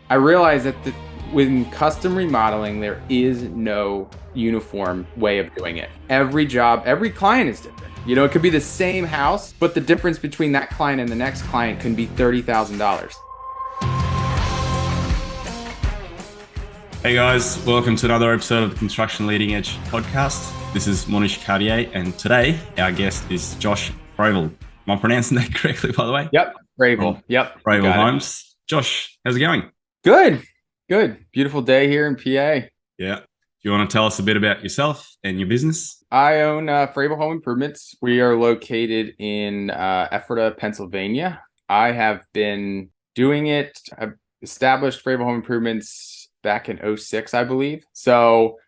I realized that within custom remodeling, there is no uniform way of doing it. Every job, every client is different. It could be the same house, but the difference between that client and the next client can be $30,000. Hey guys, welcome to another episode of the Construction Leading Edge podcast. This is Monish Khadye, and today our guest is Josh Fravel. Am I pronouncing that correctly, by the way? Yep, Fravel. Yep, Fravel Homes. Josh, how's it going? Good. Beautiful day here in PA. Yeah. Do you want to tell us a bit about yourself and your business? I own Fravel Home Improvements. We are located in Ephrata, Pennsylvania. I have been doing it. I've established Fravel Home Improvements back in 2006, I believe. So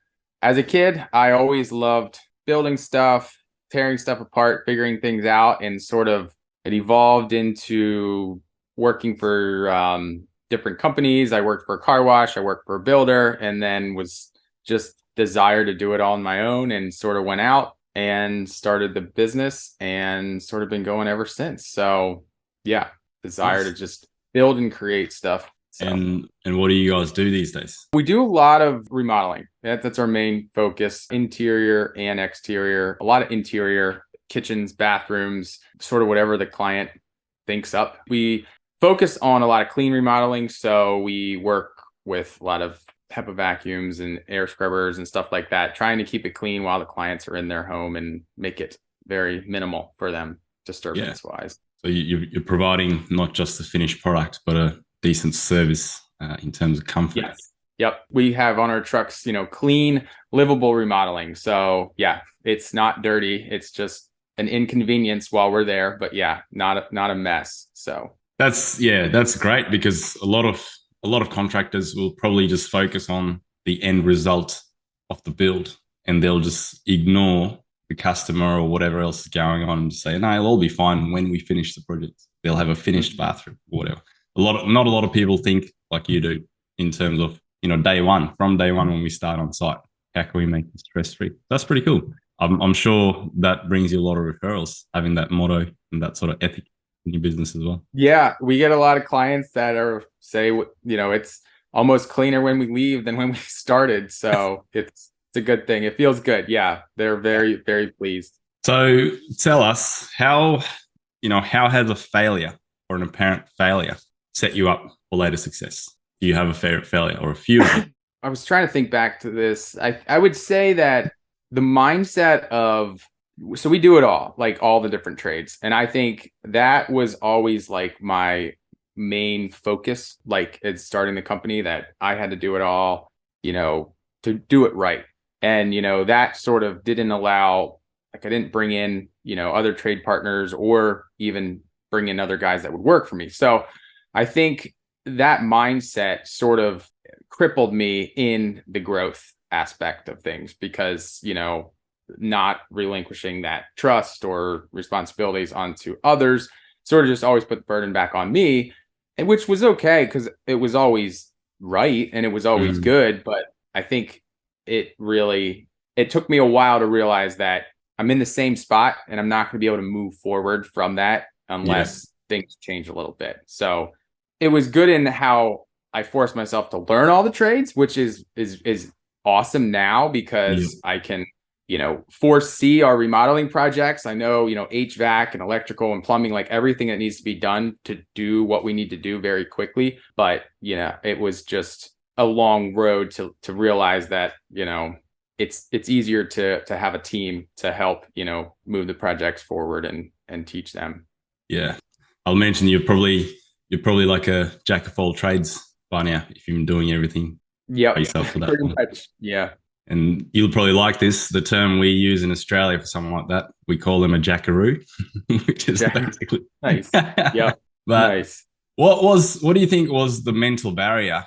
as a kid, I always loved building stuff, tearing stuff apart, figuring things out, and sort of it evolved into working for different companies. I worked for a car wash, I worked for a builder, and then was just desire to do it all on my own, and sort of went out and started the business and sort of been going ever since. So yeah, desire to just build and create stuff. So. And what do you guys do these days? We do a lot of remodeling. That's our main focus, interior and exterior, a lot of interior, kitchens, bathrooms, sort of whatever the client thinks up. We focus on a lot of clean remodeling. So we work with a lot of HEPA vacuums and air scrubbers and stuff like that, trying to keep it clean while the clients are in their home and make it very minimal for them disturbance wise. So you're providing not just the finished product, but a decent service in terms of comfort. Yes. Yep. We have on our trucks, clean, livable remodeling. So yeah, it's not dirty. It's just an inconvenience while we're there, but yeah, not a mess. So that's great, because a lot of contractors will probably just focus on the end result of the build, and they'll just ignore the customer or whatever else is going on and say, no, it'll all be fine when we finish the project. They'll have a finished bathroom or whatever. Not a lot of people think like you do in terms of, day one when we start on site. How can we make this stress-free? That's pretty cool. I'm sure that brings you a lot of referrals, having that motto and that sort of ethic in your business as well. Yeah, we get a lot of clients that say, it's almost cleaner when we leave than when we started. So it's a good thing. It feels good. Yeah, they're very, very pleased. So tell us how has a failure or an apparent failure set you up for later success? Do you have a favorite failure or a few? I was trying to think back to this. I would say that the mindset of, so we do it all, like all the different trades. And I think that was always like my main focus, like it's starting the company, that I had to do it all, to do it right. And, that sort of didn't allow, like I didn't bring in, other trade partners or even bring in other guys that would work for me. So I think that mindset sort of crippled me in the growth aspect of things, because, not relinquishing that trust or responsibilities onto others sort of just always put the burden back on me, and which was okay because it was always right and it was always good. But I think it took me a while to realize that I'm in the same spot and I'm not going to be able to move forward from that unless things change a little bit. So it was good in how I forced myself to learn all the trades, which is awesome now, because I can, foresee our remodeling projects. I know, HVAC and electrical and plumbing, like everything that needs to be done to do what we need to do very quickly. But, it was just a long road to realize that, it's easier to have a team to help, move the projects forward and teach them. Yeah. I'll mention you're probably like a jack of all trades by now, if you've been doing everything by yourself for that pretty long. much. Yeah. And you'll probably like this, the term we use in Australia for someone like that. We call them a jackaroo, which is basically nice. Yeah. But nice. What do you think was the mental barrier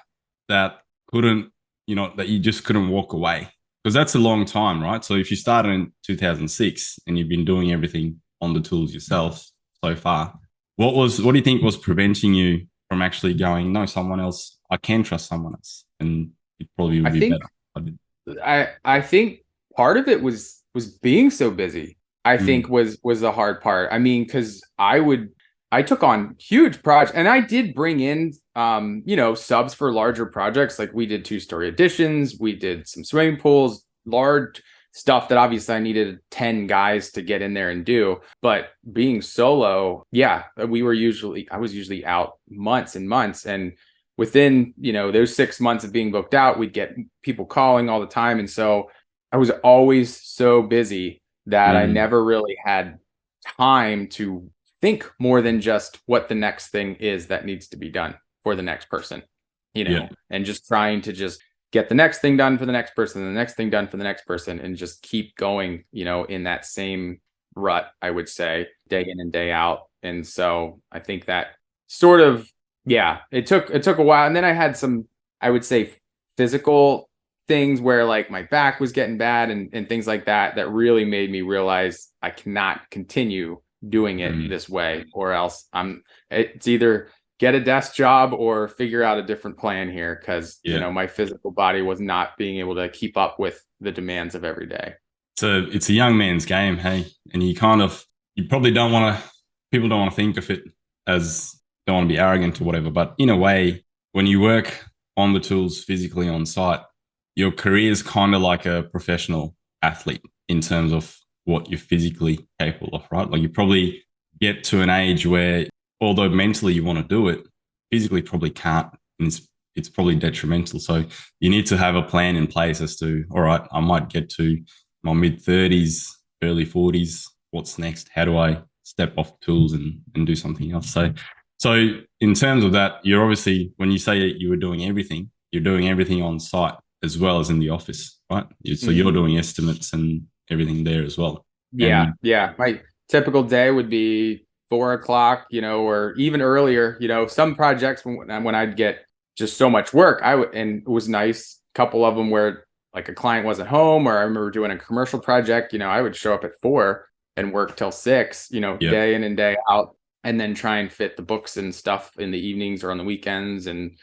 that that you just couldn't walk away? Because that's a long time, right? So if you started in 2006 and you've been doing everything on the tools yourself so far, what do you think was preventing you from actually going, no, someone else, I can trust someone else, and it probably would be better? I think part of it was being so busy. I think was the hard part. I mean, because I took on huge projects, and I did bring in, subs for larger projects. Like we did 2-story additions, we did some swimming pools, large stuff that obviously I needed 10 guys to get in there and do. But being solo, yeah, I was usually out months and months. And within, those 6 months of being booked out, we'd get people calling all the time. And so I was always so busy that I never really had time to think more than just what the next thing is that needs to be done for the next person, and just trying to just get the next thing done for the next person, and the next thing done for the next person, and just keep going, in that same rut, I would say, day in and day out. And so I think that sort of, yeah, it took a while. And then I had some, I would say, physical things where like my back was getting bad and things like that really made me realize I cannot continue doing it this way, or else it's either get a desk job or figure out a different plan here, because my physical body was not being able to keep up with the demands of every day. So it's a young man's game, hey, and you probably people don't want to think of it as, don't want to be arrogant or whatever, but in a way, when you work on the tools physically on site, your career is kind of like a professional athlete in terms of what you're physically capable of, right? Like you probably get to an age where, although mentally you want to do it, physically probably can't, and it's probably detrimental. So you need to have a plan in place as to, all right, I might get to my mid-30s, early 40s. What's next? How do I step off tools and do something else? So in terms of that, you're obviously, when you say you were doing everything, you're doing everything on site as well as in the office, right? So you're doing estimates and everything there as well. Yeah. My typical day would be 4:00, or even earlier. Some projects when I'd get just so much work, and it was nice. A couple of them where like a client wasn't home, or I remember doing a commercial project. I would show up at 4 and work till 6. Day in and day out, and then try and fit the books and stuff in the evenings or on the weekends, and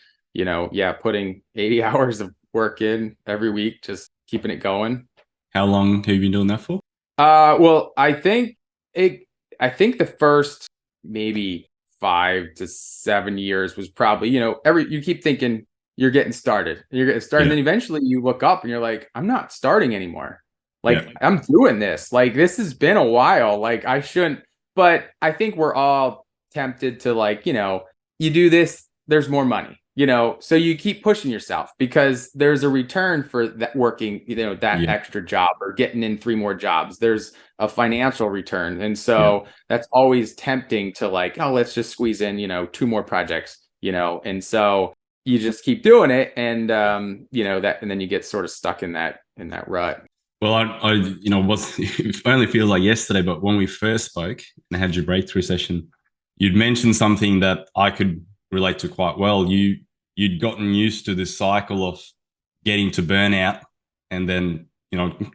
putting 80 hours of work in every week, just keeping it going. How long have you been doing that for? Well, I think the first maybe 5 to 7 years was probably, you keep thinking you're getting started, and then eventually you look up and you're like, I'm not starting anymore. Like I'm doing this. Like this has been a while. Like I shouldn't, but I think we're all tempted to like, you do this, there's more money. So you keep pushing yourself because there's a return for that working, that extra job or getting in 3 more jobs. There's a financial return. And so that's always tempting to like, oh, let's just squeeze in, 2 more projects, and so you just keep doing it. And, and then you get sort of stuck in that rut. Well, I it only feels like yesterday, but when we first spoke and had your breakthrough session, you'd mentioned something that I could relate to quite well. You'd gotten used to this cycle of getting to burnout and then,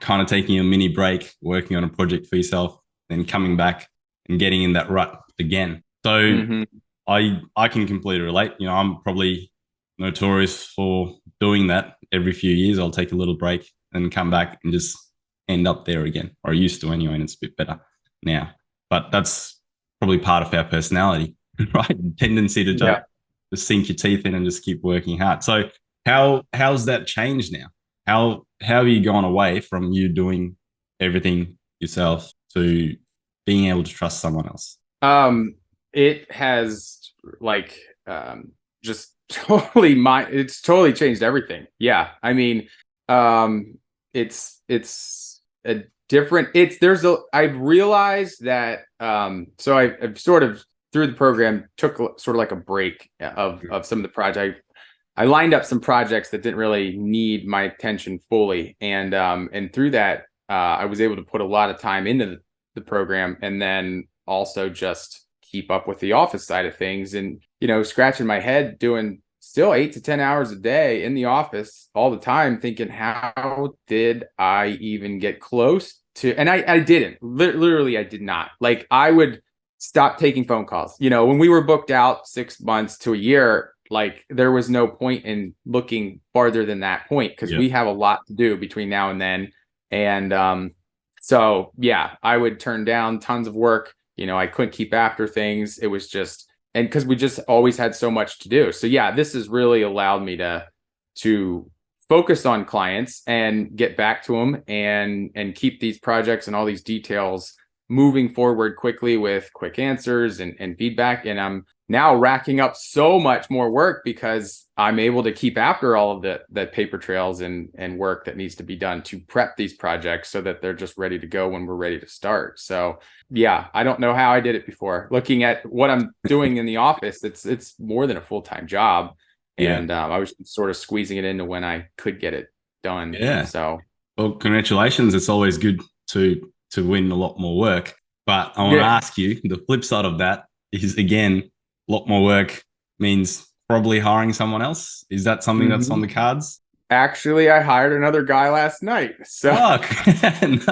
kind of taking a mini break, working on a project for yourself, then coming back and getting in that rut again. So I can completely relate. I'm probably notorious for doing that every few years. I'll take a little break and come back and just end up there again, or I used to anyway, and it's a bit better now. But that's probably part of our personality, right? Tendency to just sink your teeth in and just keep working hard. So how's that changed now? How have you gone away from you doing everything yourself to being able to trust someone else? It has like just it's totally changed everything. Yeah. I mean, it's a different, I've realized that, so I've sort of through the program took sort of like a break of some of the project. I lined up some projects that didn't really need my attention fully. And through that, I was able to put a lot of time into the program, and then also just keep up with the office side of things, and, scratching my head doing still 8 to 10 hours a day in the office all the time, thinking, how did I even get close to, and I didn't, literally, I did not. Like I would stop taking phone calls. When we were booked out 6 months to a year, like there was no point in looking farther than that point, because we have a lot to do between now and then. And so, I would turn down tons of work I couldn't keep after things. It was just, and because we just always had so much to do. So yeah, this has really allowed me to focus on clients and get back to them and keep these projects and all these details moving forward quickly with quick answers and feedback. And I'm now racking up so much more work because I'm able to keep after all of the paper trails and work that needs to be done to prep these projects so that they're just ready to go when we're ready to start. So yeah, I don't know how I did it before. Looking at what I'm doing in the office, it's more than a full-time job. Yeah. And I was sort of squeezing it into when I could get it done. Yeah. So, well, congratulations. It's always good to win a lot more work. But I want to ask you, the flip side of that is, again, a lot more work means probably hiring someone else. Is that something that's on the cards? Actually, I hired another guy last night. So nice.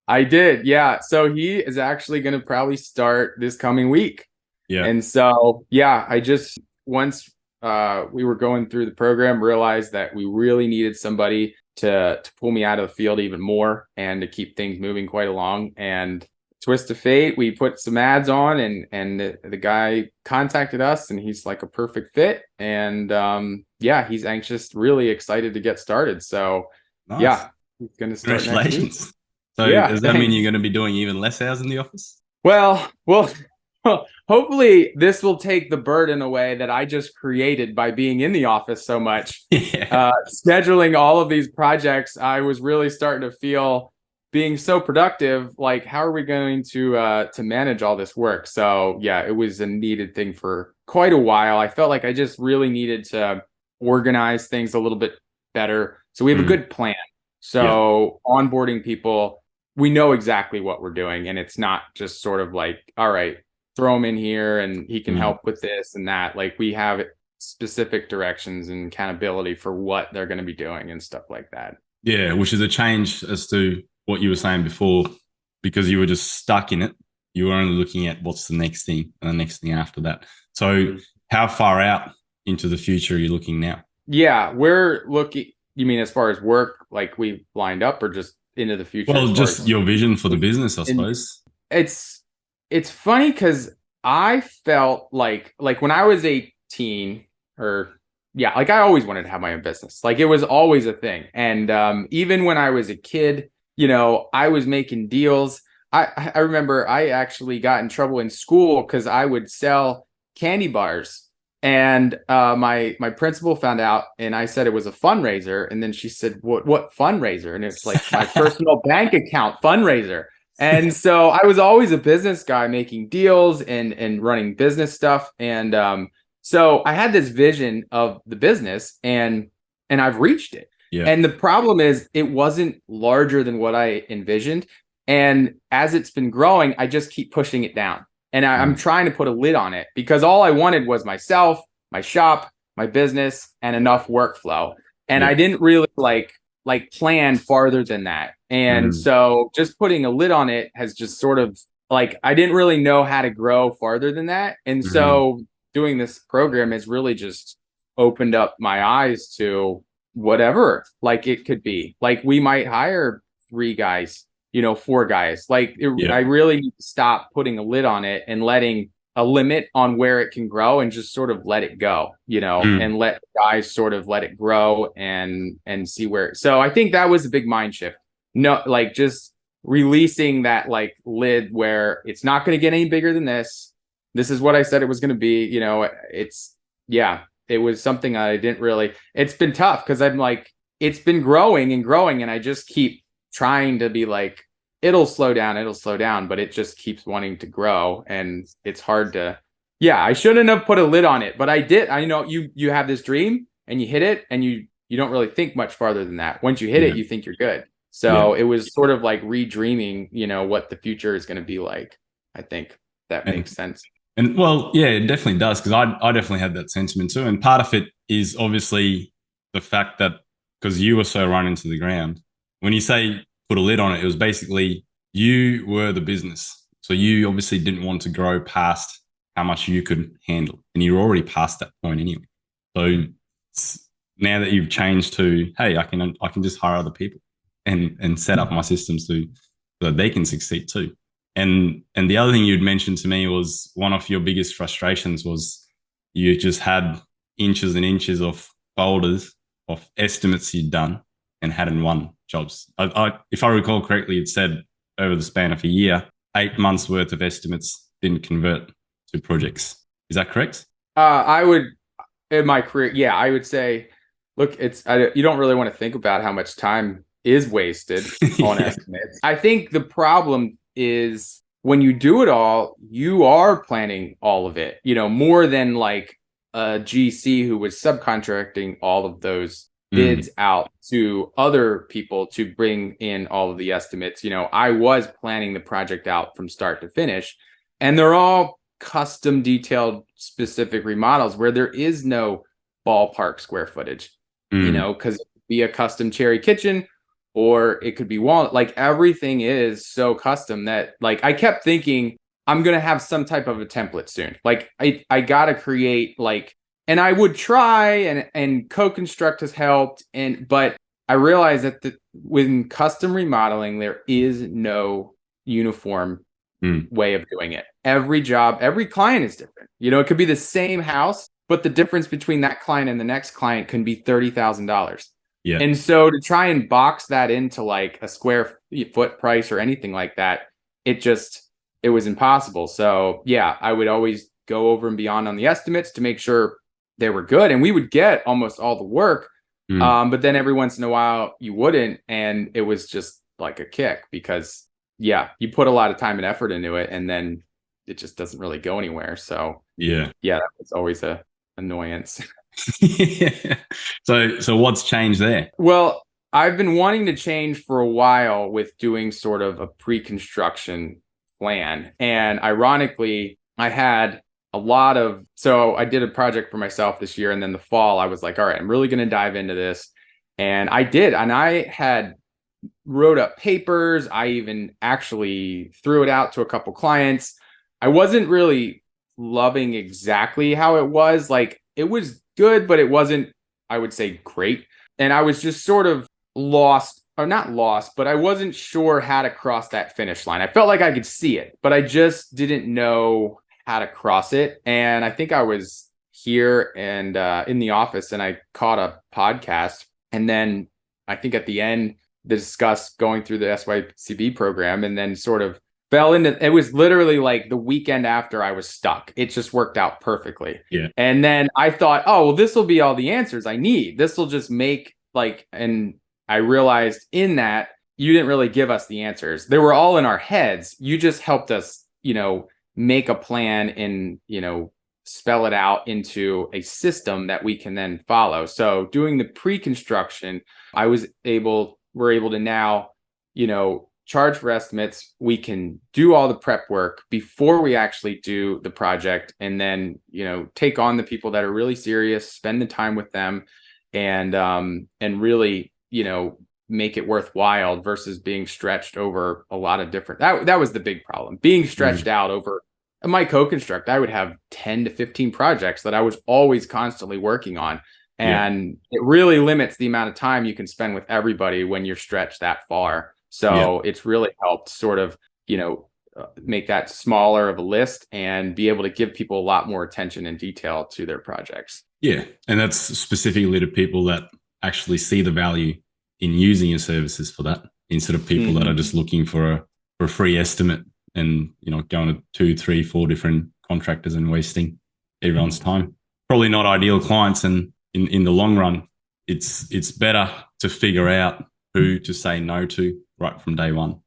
I did. Yeah. So he is actually going to probably start this coming week. Yeah. And so, yeah, I just, once we were going through the program, realized that we really needed somebody to pull me out of the field even more and to keep things moving quite along. And twist of fate, we put some ads on, and the guy contacted us, and he's like a perfect fit. And yeah, he's anxious, really excited to get started. So nice. Yeah, he's going to start next week. So yeah, does that mean you're going to be doing even less hours in the office? Well, hopefully this will take the burden away that I just created by being in the office so much. Yeah. Scheduling all of these projects, I was really starting to feel, being so productive, like, how are we going to manage all this work? So yeah, it was a needed thing for quite a while. I felt like I just really needed to organize things a little bit better. So we have a good plan. So onboarding people, we know exactly what we're doing, and it's not just sort of like, all right, throw him in here and he can help with this and that. Like, we have specific directions and accountability for what they're going to be doing and stuff like that. Yeah, which is a change as to what you were saying before, because you were just stuck in it. You were only looking at what's the next thing and the next thing after that. So how far out into the future are you looking now? Yeah, we're looking, you mean as far as work, like we've lined up, or just into the future? Well, just your vision for the business, I suppose. It's funny because I felt like when I was 18, or yeah, like I always wanted to have my own business. Like, it was always a thing. And even when I was a kid, I was making deals. I remember I actually got in trouble in school because I would sell candy bars. And my principal found out, and I said it was a fundraiser. And then she said, what fundraiser? And it's like my personal bank account fundraiser. And so I was always a business guy, making deals and running business stuff. And so I had this vision of the business, and I've reached it. Yeah. And the problem is, it wasn't larger than what I envisioned. And as it's been growing, I just keep pushing it down. And I'm trying to put a lid on it, because all I wanted was myself, my shop, my business, and enough workflow. And I didn't really like plan farther than that. And so just putting a lid on it has just sort of, like, I didn't really know how to grow farther than that. And so doing this program has really just opened up my eyes to whatever, like, it could be. Like, we might hire 3 guys, 4 guys. Like, I really need to stop putting a lid on it and letting a limit on where it can grow, and just sort of let it go, and let guys sort of let it grow and see where. So I think that was a big mind shift. No, like, just releasing that, like, lid where it's not going to get any bigger than this. This is what I said it was going to be. It was something I didn't really, it's been tough because I'm like, it's been growing and growing, and I just keep trying to be like, it'll slow down, but it just keeps wanting to grow. And it's hard to, I shouldn't have put a lid on it, but I did. I know you have this dream and you hit it, and you don't really think much farther than that. Once you hit it, you think you're good. So it was sort of like redreaming, what the future is going to be like. I think that makes sense. And well, yeah, it definitely does, because I definitely had that sentiment too. And part of it is obviously the fact that, because you were so run into the ground, when you say put a lid on it, it was basically you were the business. So you obviously didn't want to grow past how much you could handle. And you're already past that point anyway. So now that you've changed to, hey, I can just hire other people and set up my systems so that they can succeed too. And the other thing you'd mentioned to me was one of your biggest frustrations was you just had inches and inches of folders of estimates you'd done and hadn't won jobs. If I recall correctly, it said over the span of a year, 8 months worth of estimates didn't convert to projects. Is that correct? I would, in my career, yeah, I would say, look, you don't really want to think about how much time is wasted on estimates. I think the problem is when you do it all, you are planning all of it, more than like a GC who was subcontracting all of those bids out to other people to bring in all of the estimates. I was planning the project out from start to finish, and they're all custom detailed specific remodels where there is no ballpark square footage, because it could be a custom cherry kitchen or it could be walnut. Like everything is so custom that like I kept thinking I'm going to have some type of a template soon. Like I got to create like, and I would try and co-construct has helped. But I realized that within custom remodeling, there is no uniform way of doing it. Every job, every client is different. It could be the same house, but the difference between that client and the next client can be $30,000. Yeah. And so to try and box that into like a square foot price or anything like that, it was impossible. So yeah, I would always go over and beyond on the estimates to make sure they were good. And we would get almost all the work. But then every once in a while you wouldn't. And it was just like a kick because yeah, you put a lot of time and effort into it and then it just doesn't really go anywhere. So yeah, that was always a annoyance. Yeah. So what's changed there? Well, I've been wanting to change for a while with doing sort of a pre-construction plan. And ironically, I had so I did a project for myself this year. And then the fall, I was like, all right, I'm really going to dive into this. And I did. And I had wrote up papers. I even actually threw it out to a couple clients. I wasn't really loving exactly how it was. Like it was good, but it wasn't, I would say, great. And I was just sort of lost, or not lost, but I wasn't sure how to cross that finish line. I felt like I could see it, but I just didn't know how to cross it. And I think I was here and in the office and I caught a podcast. And then I think at the end, they discussed going through the SYCB program and then sort of fell into it. Was literally like the weekend after I was stuck. It just worked out perfectly. Yeah. And then I thought, oh, well, this will be all the answers I need. This will just make and I realized in that you didn't really give us the answers. They were all in our heads. You just helped us, make a plan and, spell it out into a system that we can then follow. So doing the pre-construction, we're able to now, charge for estimates. We can do all the prep work before we actually do the project and then, take on the people that are really serious, spend the time with them and really, make it worthwhile versus being stretched over a lot of different, that was the big problem, being stretched out over my co-construct. I would have 10 to 15 projects that I was always constantly working on. And it really limits the amount of time you can spend with everybody when you're stretched that far. So it's really helped sort of, make that smaller of a list and be able to give people a lot more attention and detail to their projects. Yeah. And that's specifically to people that actually see the value in using your services for that, instead of people that are just looking for a free estimate and, going to 2, 3, 4 different contractors and wasting everyone's time. Probably not ideal clients. And in the long run, it's better to figure out who to say no to right from day one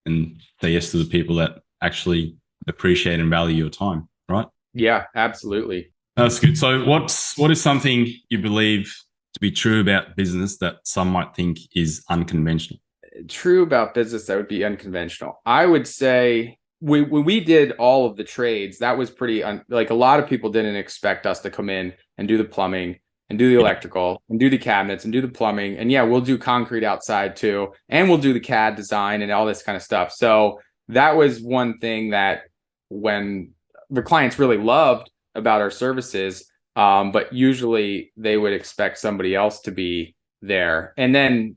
and say yes to the people that actually appreciate and value your time, right? Yeah, absolutely. That's good. So what is something you believe to be true about business that some might think is unconventional? True about business that would be unconventional. I would say when we did all of the trades, that was pretty like a lot of people didn't expect us to come in and do the plumbing and do the electrical and do the cabinets and do the plumbing. And yeah, we'll do concrete outside too. And we'll do the CAD design and all this kind of stuff. So that was one thing that when the clients really loved about our services, but usually they would expect somebody else to be there. And then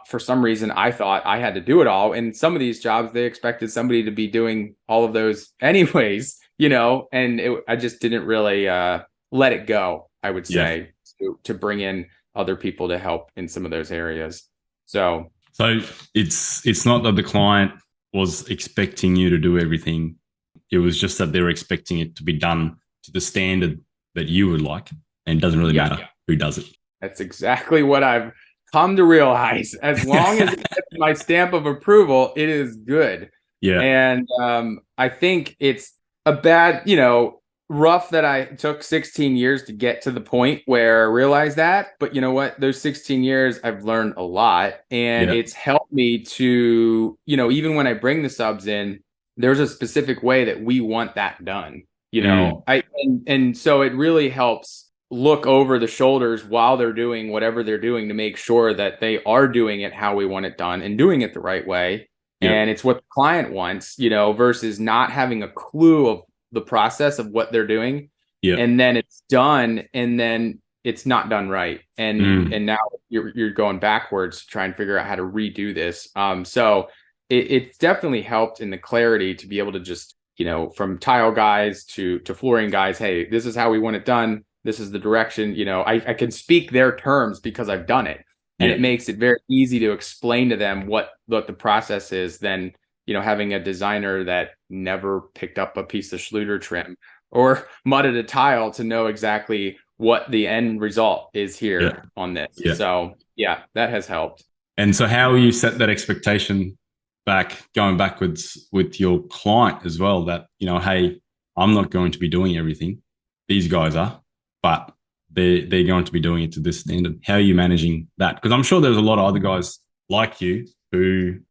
for some reason, I thought I had to do it all. And some of these jobs, they expected somebody to be doing all of those anyways, and I just didn't really let it go, I would Yeah. say, to bring in other people to help in some of those areas. So it's not that the client was expecting you to do everything. It was just that they were expecting it to be done to the standard that you would like. And it doesn't really matter who does it. That's exactly what I've come to realize. As long as it gets my stamp of approval, it is good. Yeah. And I think it's a bad, rough that I took 16 years to get to the point where I realized that. But you know what? Those 16 years, I've learned a lot. And it's helped me to, even when I bring the subs in, there's a specific way that we want that done. And so it really helps look over the shoulders while they're doing whatever they're doing to make sure that they are doing it how we want it done and doing it the right way. And it's what the client wants, versus not having a clue of the process of what they're doing. And then it's done and then it's not done right. And now you're going backwards to try and figure out how to redo this. So it's definitely helped in the clarity to be able to just, from tile guys to flooring guys, hey, this is how we want it done. This is the direction, I can speak their terms because I've done it. And it makes it very easy to explain to them what the process is than, having a designer that never picked up a piece of Schluter trim or mudded a tile to know exactly what the end result is here on this. So that has helped. And so how you set that expectation going backwards with your client as well, that, hey, I'm not going to be doing everything. These guys are, but they're going to be doing it to this standard. How are you managing that? Because I'm sure there's a lot of other guys like you who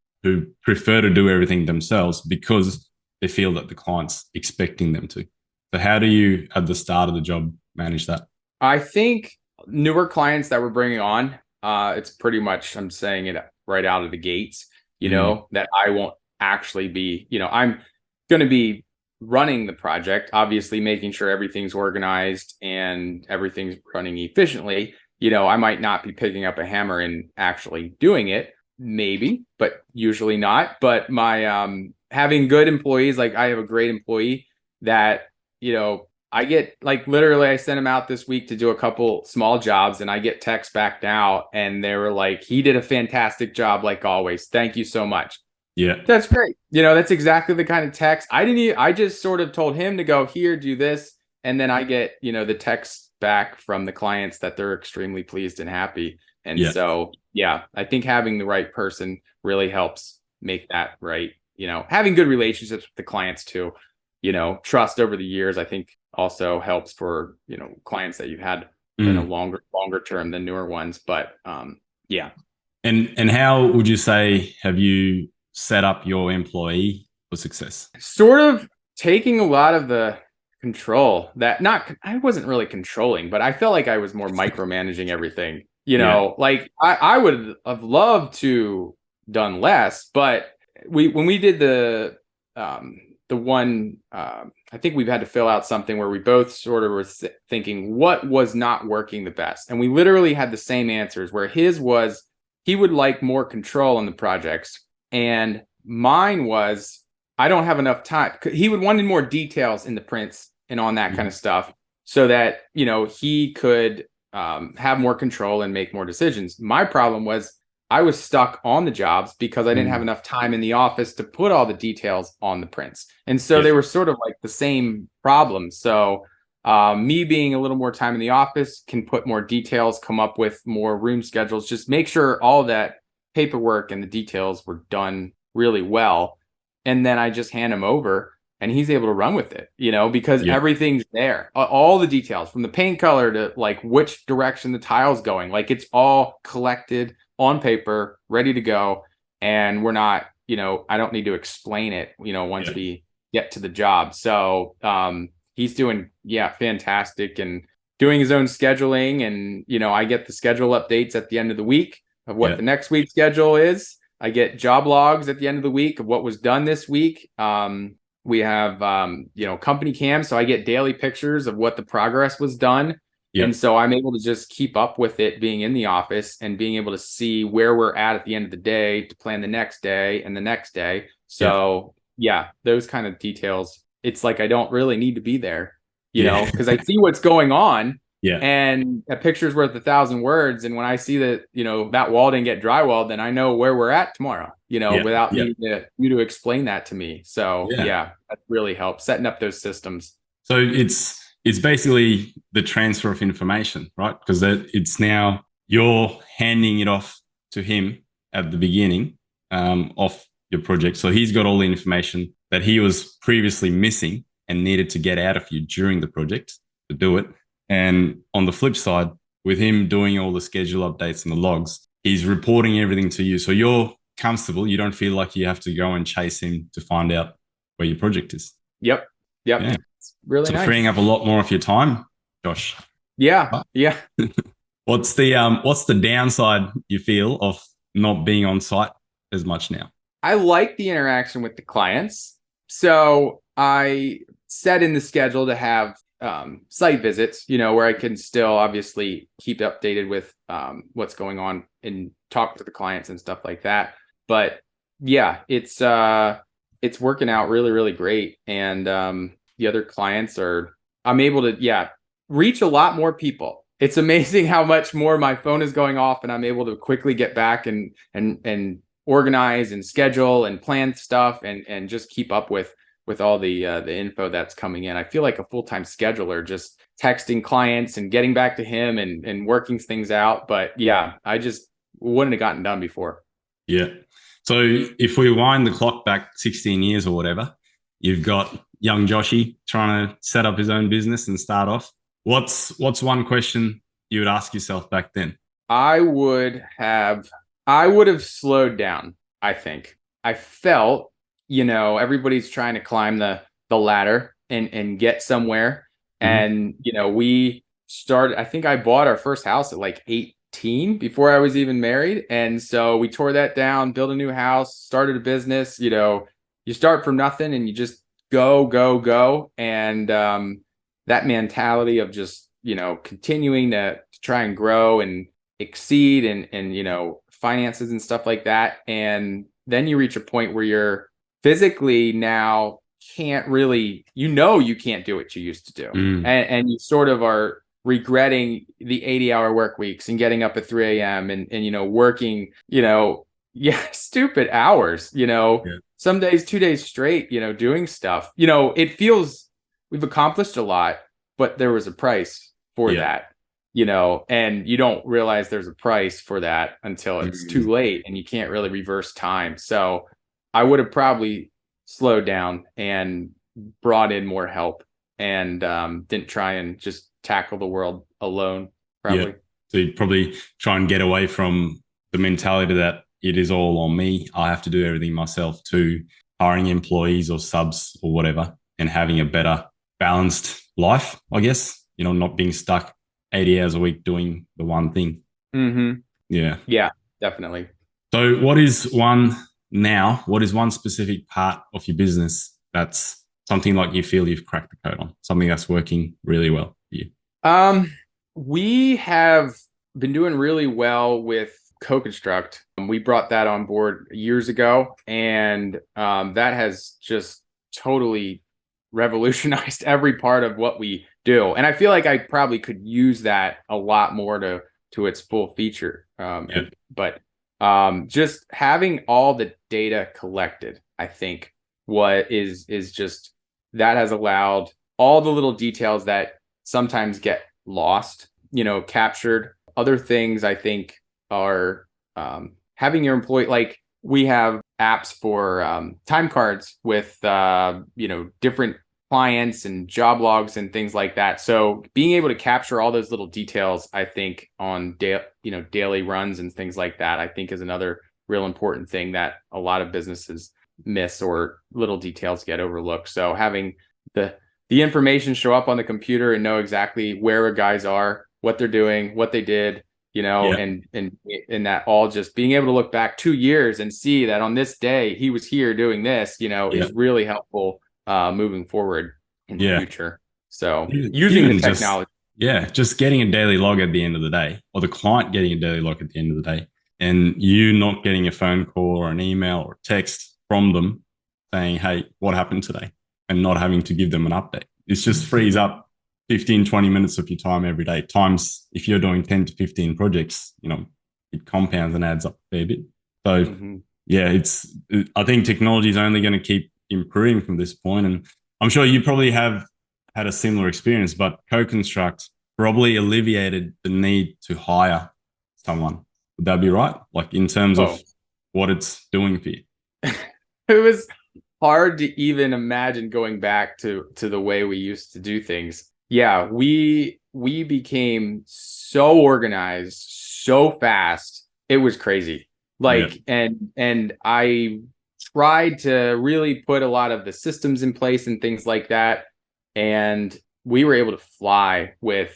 prefer to do everything themselves because they feel that the client's expecting them to. So how do you, at the start of the job, manage that? I think newer clients that we're bringing on, it's pretty much, I'm saying it right out of the gates, that I won't actually be, I'm going to be running the project, obviously making sure everything's organized and everything's running efficiently. I might not be picking up a hammer and actually doing it, maybe, but usually not. But my having good employees, like I have a great employee that, I get, like, literally I sent him out this week to do a couple small jobs and I get texts back now and they were like, he did a fantastic job like always. Thank you so much. Yeah. That's great. That's exactly the kind of text I just sort of told him to go here, do this. And then I get, the text back from the clients that they're extremely pleased and happy. And so, I think having the right person really helps make that right. Having good relationships with the clients too, trust over the years, I think also helps for, clients that you've had in a longer term than newer ones. But And how would you say, have you set up your employee for success? Sort of taking a lot of the control I wasn't really controlling, but I felt like I was more micromanaging everything. Like I would have loved to done less, but when we did the one, I think we've had to fill out something where we both sort of were thinking what was not working the best. And we literally had the same answers, where his was, he would like more control on the projects. And mine was, I don't have enough time. He would wanted more details in the prints and on that kind of stuff so that, he could have more control and make more decisions. My problem was I was stuck on the jobs because I didn't have enough time in the office to put all the details on the prints. And so they were sort of like the same problem. So me being a little more time in the office can put more details, come up with more room schedules, just make sure all that paperwork and the details were done really well. And then I just hand him over and he's able to run with it, because everything's there. All the details from the paint color to like which direction the tile's going, like it's all collected on paper, ready to go. And we're not, I don't need to explain it, once we get to the job. So he's doing, fantastic and doing his own scheduling. And, I get the schedule updates at the end of the week of what the next week's schedule is. I get job logs at the end of the week of what was done this week. We have, company cam. So I get daily pictures of what the progress was done. Yeah. And so I'm able to just keep up with it being in the office and being able to see where we're at the end of the day to plan the next day and the next day. Yeah. So yeah, those kind of details, it's like I don't really need to be there, Yeah. because I see what's going on, Yeah. and a picture's worth 1,000 words. And when I see that, that wall didn't get drywalled, then I know where we're at tomorrow, Yeah. without Yeah. needing you to explain that to me. So Yeah. yeah, that really helps setting up those systems. So it's basically the transfer of information, right? Because it's now you're handing it off to him at the beginning of your project. So he's got all the information that he was previously missing and needed to get out of you during the project to do it. And on the flip side, with him doing all the schedule updates and the logs, he's reporting everything to you. So you're comfortable. You don't feel like you have to go and chase him to find out where your project is. Yep. Yeah. It's really So nice. freeing up a lot more of your time, Josh. Yeah. Yeah. What's the downside you feel of not being on site as much now? I like the interaction with the clients. So I set in the schedule to have site visits, where I can still obviously keep updated with what's going on and talk to the clients and stuff like that. But yeah, it's working out really, really great. And the other clients I'm able to, reach a lot more people. It's amazing how much more my phone is going off, and I'm able to quickly get back and organize and schedule and plan stuff and just keep up with all the info that's coming in. I feel like a full-time scheduler, just texting clients and getting back to him and working things out. But yeah, I just wouldn't have gotten done before. Yeah. So if we wind the clock back 16 years or whatever, you've got young Joshy trying to set up his own business and start off. What's one question you would ask yourself back then? I would have slowed down, I think. I felt, everybody's trying to climb the ladder and get somewhere. And, we started, I think I bought our first house at like 18 before I was even married. And so we tore that down, built a new house, started a business. You start from nothing and you just go. And that mentality of just, continuing to try and grow and exceed and finances and stuff like that. And then you reach a point where you're physically now can't really, you can't do what you used to do. And you sort of are regretting the 80-hour work weeks and getting up at 3 a.m. and working, stupid hours, some days, 2 days straight, doing stuff. It feels we've accomplished a lot, but there was a price for that. And you don't realize there's a price for that until it's too late and you can't really reverse time. So I would have probably slowed down and brought in more help and didn't try and just tackle the world alone, probably. Yeah. So you'd probably try and get away from the mentality that it is all on me. I have to do everything myself, to hiring employees or subs or whatever and having a better balanced life, I guess, not being stuck 80 hours a week doing the one thing. Yeah, definitely. So what is one specific part of your business that's something like you feel you've cracked the code on, something that's working really well for you? We have been doing really well with co-construct. We brought that on board years ago, and that has just totally revolutionized every part of what we do. And I feel like I probably could use that a lot more to its full feature. But just having all the data collected, I think what is just that has allowed all the little details that sometimes get lost, captured. Other things I think are having your employee, like we have apps for time cards with different clients and job logs and things like that. So being able to capture all those little details, I think on daily runs and things like that, I think is another real important thing that a lot of businesses miss, or little details get overlooked. So having the information show up on the computer and know exactly where guys are, what they're doing, what they did, and that all just being able to look back 2 years and see that on this day he was here doing this, is really helpful moving forward in the future. So using the technology. Yeah, just getting a daily log at the end of the day, or the client getting a daily log at the end of the day, and you not getting a phone call or an email or text from them saying, hey, what happened today? And not having to give them an update. It just frees up 15, 20 minutes of your time every day. Times if you're doing 10 to 15 projects, it compounds and adds up a fair bit. So, Mm-hmm. yeah, I think technology is only going to keep improving from this point. And I'm sure you probably have had a similar experience, but co-construct probably alleviated the need to hire someone. Would that be right? Like in terms of Oh, what it's doing for you? it was hard to even imagine going back to the way we used to do things. Yeah, we became so organized so fast. It was crazy. Yeah. Like and I tried to really put a lot of the systems in place and things like that, and we were able to fly with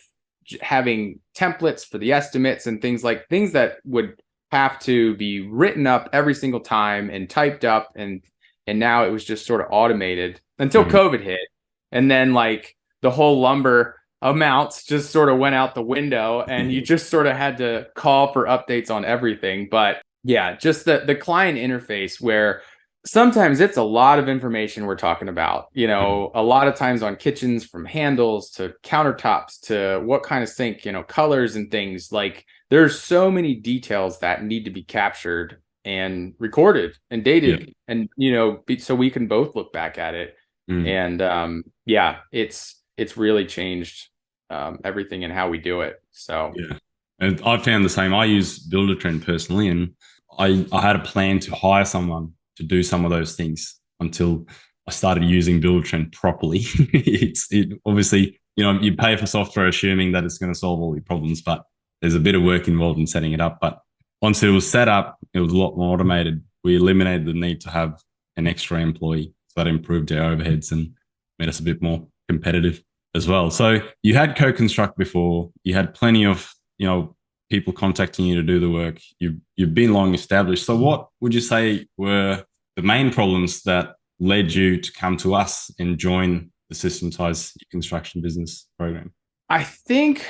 having templates for the estimates and things that would have to be written up every single time and typed up, and now it was just sort of automated until Mhm. COVID hit. And then like the whole lumber amounts just sort of went out the window, and you just sort of had to call for updates on everything. But yeah, just the client interface, where sometimes it's a lot of information we're talking about, Mhm. a lot of times on kitchens, from handles to countertops to what kind of sink, colors and things. Like there's so many details that need to be captured and recorded and Yeah. dated, and so we can both look back at it. Mm. And yeah, it's really changed everything and how we do it. So Yeah. And I found the same. I use Builder Trend personally, and I had a plan to hire someone to do some of those things until I started using Builder Trend properly. It obviously, you pay for software assuming that it's going to solve all your problems, but there's a bit of work involved in setting it up. But once it was set up, it was a lot more automated. We eliminated the need to have an extra employee. So that improved our overheads and made us a bit more competitive as well. So you had co-construct before, you had plenty of, people contacting you to do the work. You've been long established. So what would you say were the main problems that led you to come to us and join the Systematize Your Construction Business program? I think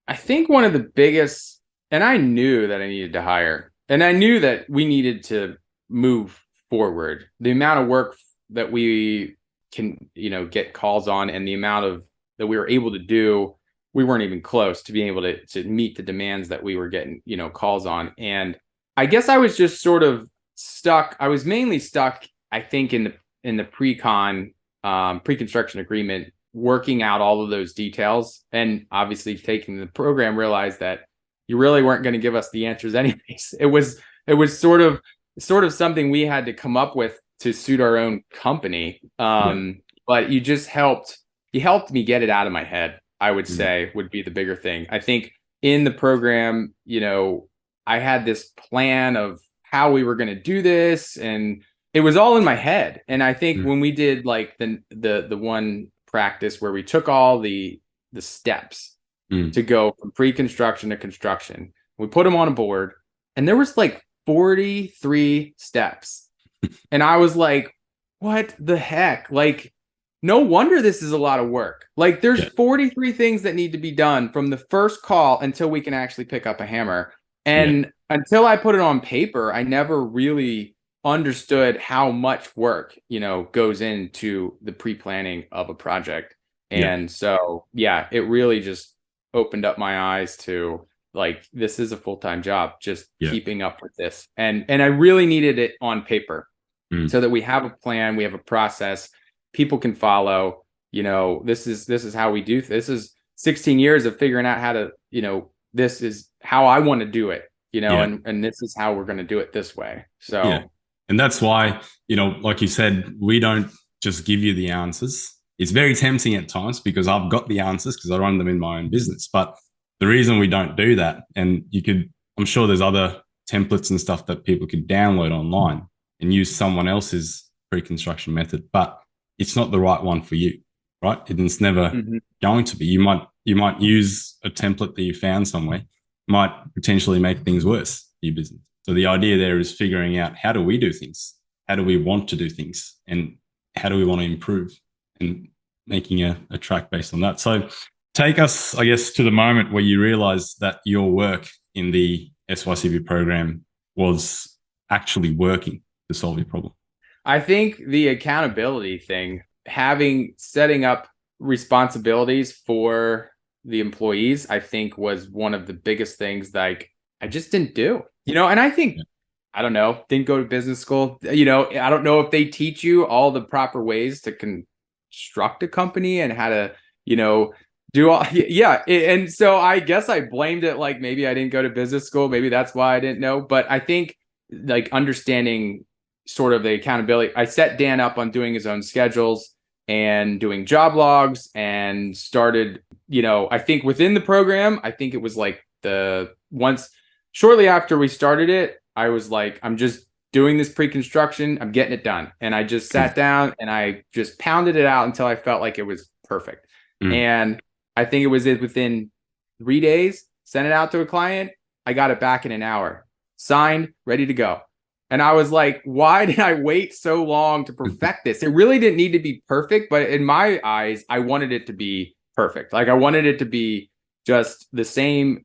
I think one of the biggest, and I knew that I needed to hire, and I knew that we needed to move forward. The amount of work that we can, get calls on, and the amount of that we were able to do, we weren't even close to being able to meet the demands that we were getting, calls on. And I guess I was just sort of stuck. I was mainly stuck, I think, in the pre-construction agreement, working out all of those details, and obviously taking the program, realized that you really weren't going to give us the answers anyways. It was sort of something we had to come up with to suit our own company. Yeah. But you helped me get it out of my head, I would Mm. say, would be the bigger thing. I think in the program, I had this plan of how we were going to do this, and it was all in my head. And I think Mm. when we did like the one practice where we took all the steps Mm. to go from pre-construction to construction, we put them on a board, and there was like 43 steps. And I was like, what the heck? Like, no wonder this is a lot of work. Like, there's Yeah. 43 things that need to be done from the first call until we can actually pick up a hammer. Yeah. And until I put it on paper, I never really understood how much work, goes into the pre-planning of a project. Yeah. And so, yeah, it really just opened up my eyes to, like, this is a full-time job, just Yeah. keeping up with this. And I really needed it on paper, Mm. so that we have a plan, we have a process, people can follow. This is how we do this. Is 16 years of figuring out how to, this is how I want to do it, Yeah. and this is how we're going to do it this way. Yeah. So And that's why, like you said, we don't just give you the answers. It's very tempting at times because I've got the answers because I run them in my own business. But the reason we don't do that, and I'm sure there's other templates and stuff that people could download online and use someone else's pre-construction method, but it's not the right one for you, right? It's never mhm. going to be. You might use a template that you found somewhere, might potentially make things worse for your business. So the idea there is figuring out, how do we do things? How do we want to do things? And how do we want to improve? And making a track based on that. So take us, I guess, to the moment where you realized that your work in the SYCB program was actually working to solve your problem. I think the accountability thing, setting up responsibilities for the employees, I think was one of the biggest things like I just didn't do, and I think, I don't know, didn't go to business school. I don't know if they teach you all the proper ways to construct a company and how to, do all, yeah. And so I guess I blamed it like maybe I didn't go to business school. Maybe that's why I didn't know. But I think like understanding sort of the accountability, I set Dan up on doing his own schedules and doing job logs and started, I think within the program, I think it was like shortly after we started it, I was like, I'm just doing this pre-construction. I'm getting it done. And I just sat down and I just pounded it out until I felt like it was perfect. And I think it was within 3 days, sent it out to a client. I got it back in an hour, signed, ready to go. And I was like, why did I wait so long to perfect this? It really didn't need to be perfect, but in my eyes, I wanted it to be perfect. Like I wanted it to be just the same,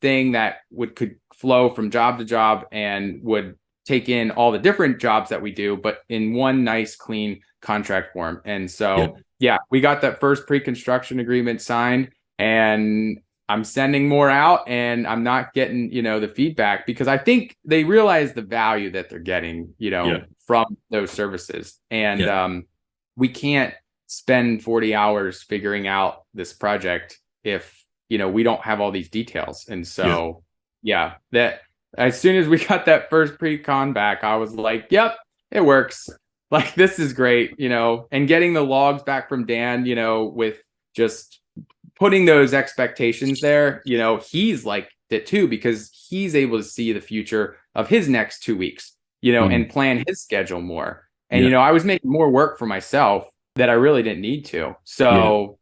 thing that could flow from job to job and would take in all the different jobs that we do, but in one nice, clean contract form. And so, yeah, we got that first pre-construction agreement signed, and I'm sending more out, and I'm not getting, the feedback, because I think they realize the value that they're getting, from those services. And we can't spend 40 hours figuring out this project if, we don't have all these details. And so, that as soon as we got that first pre-con back, I was like, yep, it works. Like, this is great, and getting the logs back from Dan, with just putting those expectations there, he's like it too, because he's able to see the future of his next 2 weeks, and plan his schedule more. And, I was making more work for myself that I really didn't need to. So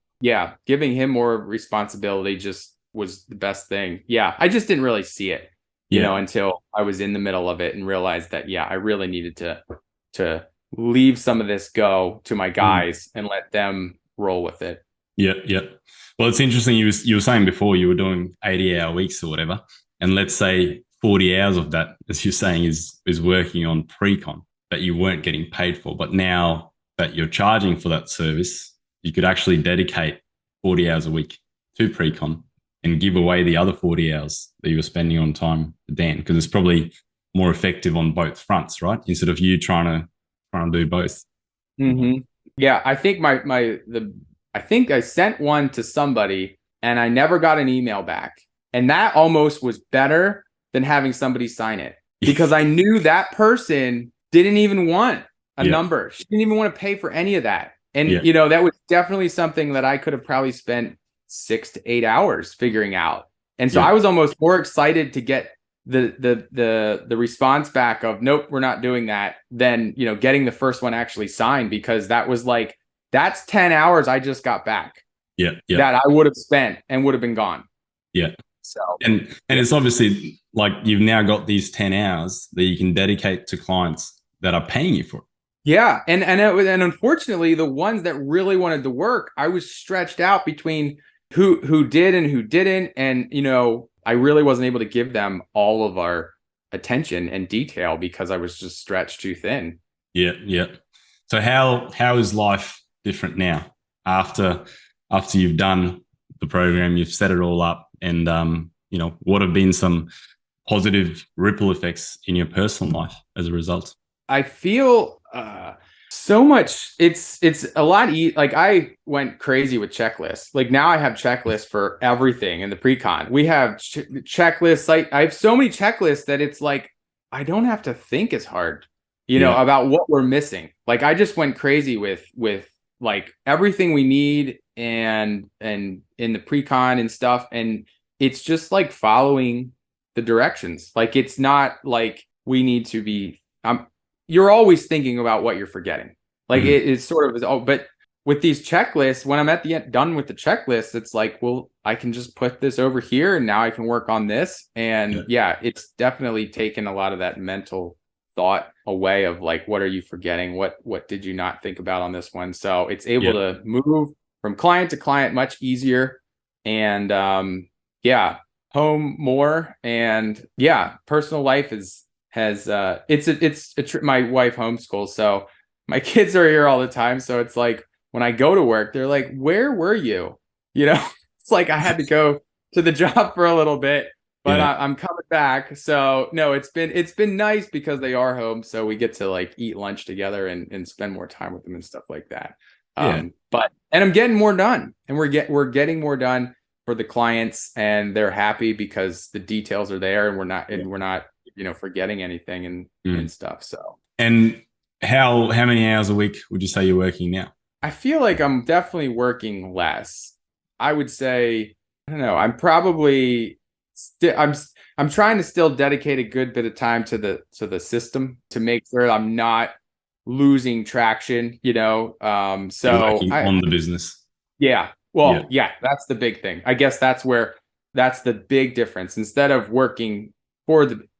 giving him more responsibility just was the best thing. Yeah. I just didn't really see it, until I was in the middle of it and realized that, I really needed to leave some of this go to my guys and let them roll with it. Yeah. Well, it's interesting. You were saying before you were doing 80-hour weeks or whatever, and let's say 40 hours of that, as you're saying, is working on pre-con that you weren't getting paid for. But now that you're charging for that service, you could actually dedicate 40 hours a week to pre-con and give away the other 40 hours that you were spending on time to Dan, because it's probably more effective on both fronts, right? Instead of you trying to do both. Yeah, I think I think I sent one to somebody and I never got an email back. And that almost was better than having somebody sign it, because I knew that person didn't even want a number. She didn't even want to pay for any of that. And, that was definitely something that I could have probably spent 6 to 8 hours figuring out. And so I was almost more excited to get the response back of, nope, we're not doing that, than, getting the first one actually signed, because that was like, that's 10 hours I just got back. That I would have spent and would have been gone. So, and it's obviously like you've now got these 10 hours that you can dedicate to clients that are paying you for it. Yeah. And unfortunately, the ones that really wanted to work, I was stretched out between who did and who didn't. And, I really wasn't able to give them all of our attention and detail because I was just stretched too thin. Yeah. So how is life different now after you've done the program, you've set it all up, and, what have been some positive ripple effects in your personal life as a result? I feel so much. It's a lot. Like, I went crazy with checklists. Like, now I have checklists for everything in the pre-con. We have checklists. Like, I have so many checklists that it's like I don't have to think as hard, about what we're missing. Like, I just went crazy with like everything we need and in the pre-con and stuff. And it's just like following the directions. Like, it's not like we need to be. You're always thinking about what you're forgetting. Like, it's sort of, but with these checklists, when I'm at the end done with the checklist, it's like, well, I can just put this over here and now I can work on this. And it's definitely taken a lot of that mental thought away of like, what are you forgetting? What did you not think about on this one? So it's able to move from client to client much easier. And yeah, home more. And yeah, personal life my wife homeschools, so my kids are here all the time. So it's like when I go to work, they're like, where were you? It's like I had to go to the job for a little bit, but Yeah. I'm coming back. So no, it's been nice because they are home, so we get to like eat lunch together and spend more time with them and stuff like that. Yeah. And I'm getting more done, and we're getting more done for the clients, and they're happy because the details are there, and we're not forgetting anything and stuff. So, And how many hours a week would you say you're working now? I feel like I'm definitely working less. I would say, I don't know, I'm probably I'm trying to still dedicate a good bit of time to the system to make sure I'm not losing traction, You're so working on the business. yeah. Yeah. Well, yeah, that's the big thing. I guess that's the big difference. Instead of working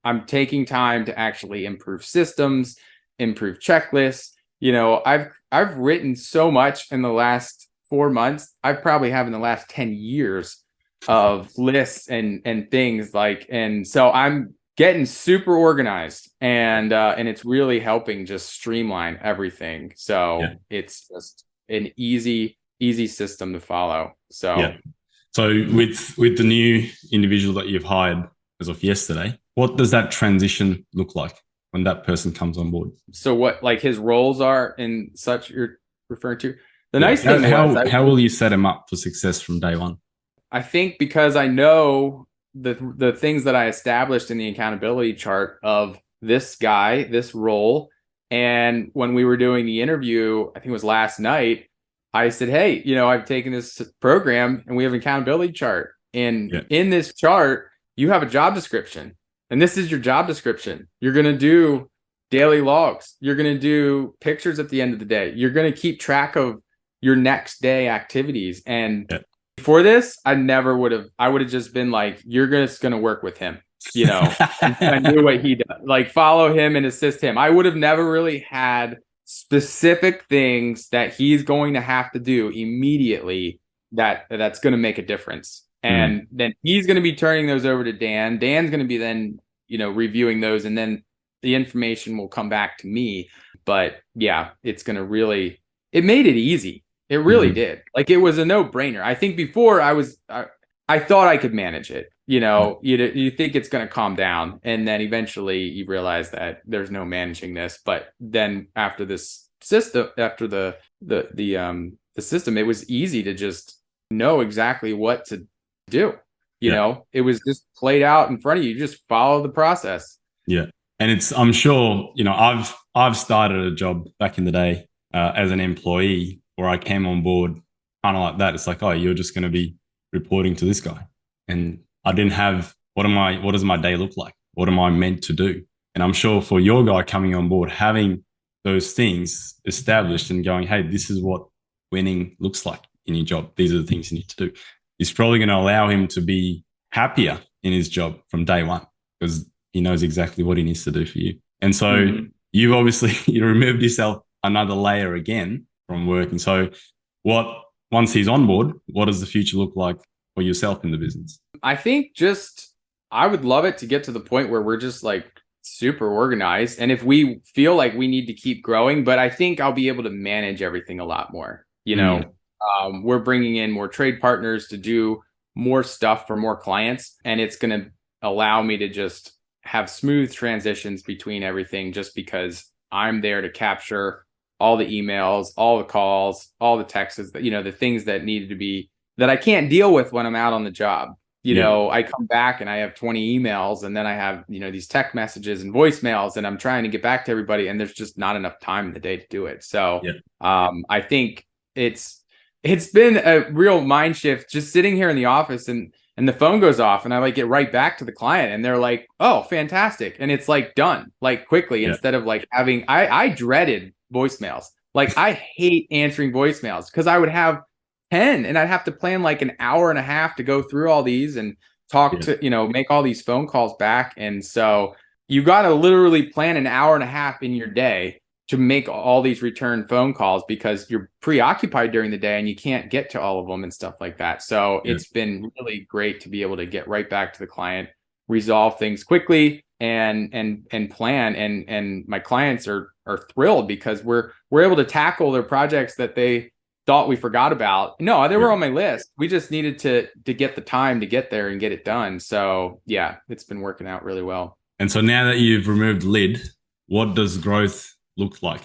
I'm taking time to actually improve systems, improve checklists. I've written so much in the last 4 months. I probably have in the last 10 years of lists and things and so I'm getting super organized, and it's really helping just streamline everything. So Yeah. it's just an easy system to follow. So Yeah. So with the new individual that you've hired as of yesterday, what does that transition look like when that person comes on board? So what like his roles are and such you're referring to? The Yeah. nice thing was How will you set him up for success from day one? I think because I know the things that I established in the accountability chart of this guy, this role, and when we were doing the interview, I think it was last night, I said, "Hey, I've taken this program and we have an accountability chart. And Yeah. in this chart, you have a job description. And this is your job description. You're going to do daily logs. You're going to do pictures at the end of the day. You're going to keep track of your next day activities." And Yeah. before this, I would have just been like, you're just going to work with him, I knew what he does, like follow him and assist him. I would have never really had specific things that he's going to have to do immediately that's going to make a difference. And then he's going to be turning those over to Dan. Dan's going to be then, reviewing those, and then the information will come back to me. But yeah, it's going to it made it easy. It really did. Like, it was a no-brainer. I think before I thought I could manage it. You think it's going to calm down, and then eventually you realize that there's no managing this. But then after this system, after the system, it was easy to just know exactly what to do. It was just played out in front of you. Just follow the process. Yeah. And I'm sure, I've started a job back in the day as an employee where I came on board kind of like that. It's like, oh, you're just going to be reporting to this guy. And I didn't have, what does my day look like? What am I meant to do? And I'm sure for your guy coming on board, having those things established and going, hey, this is what winning looks like in your job. These are the things you need to do. It's probably going to allow him to be happier in his job from day one because he knows exactly what he needs to do for you. And so you've obviously you removed yourself another layer again from working. So once he's on board, what does the future look like for yourself in the business? I think I would love it to get to the point where we're just like super organized. And if we feel like we need to keep growing, but I think I'll be able to manage everything a lot more. We're bringing in more trade partners to do more stuff for more clients, and it's going to allow me to just have smooth transitions between everything, just because I'm there to capture all the emails, all the calls, all the texts, the things that needed to be, that I can't deal with when I'm out on the job. I come back and I have 20 emails, and then I have, these text messages and voicemails, and I'm trying to get back to everybody, and there's just not enough time in the day to do it. So I think it's been a real mind shift just sitting here in the office, and the phone goes off and I like get right back to the client, and they're like, oh, fantastic. And it's like done like quickly instead of like having, I dreaded voicemails. Like, I hate answering voicemails because I would have 10 and I'd have to plan like an hour and a half to go through all these and talk to, make all these phone calls back. And so you got to literally plan an hour and a half in your day to make all these return phone calls because you're preoccupied during the day and you can't get to all of them and stuff like that. So it's been really great to be able to get right back to the client, resolve things quickly and plan. And my clients are thrilled because we're able to tackle their projects that they thought we forgot about. No, they were on my list. We just needed to get the time to get there and get it done. So yeah, it's been working out really well. And so now that you've removed the lid, what does growth look like?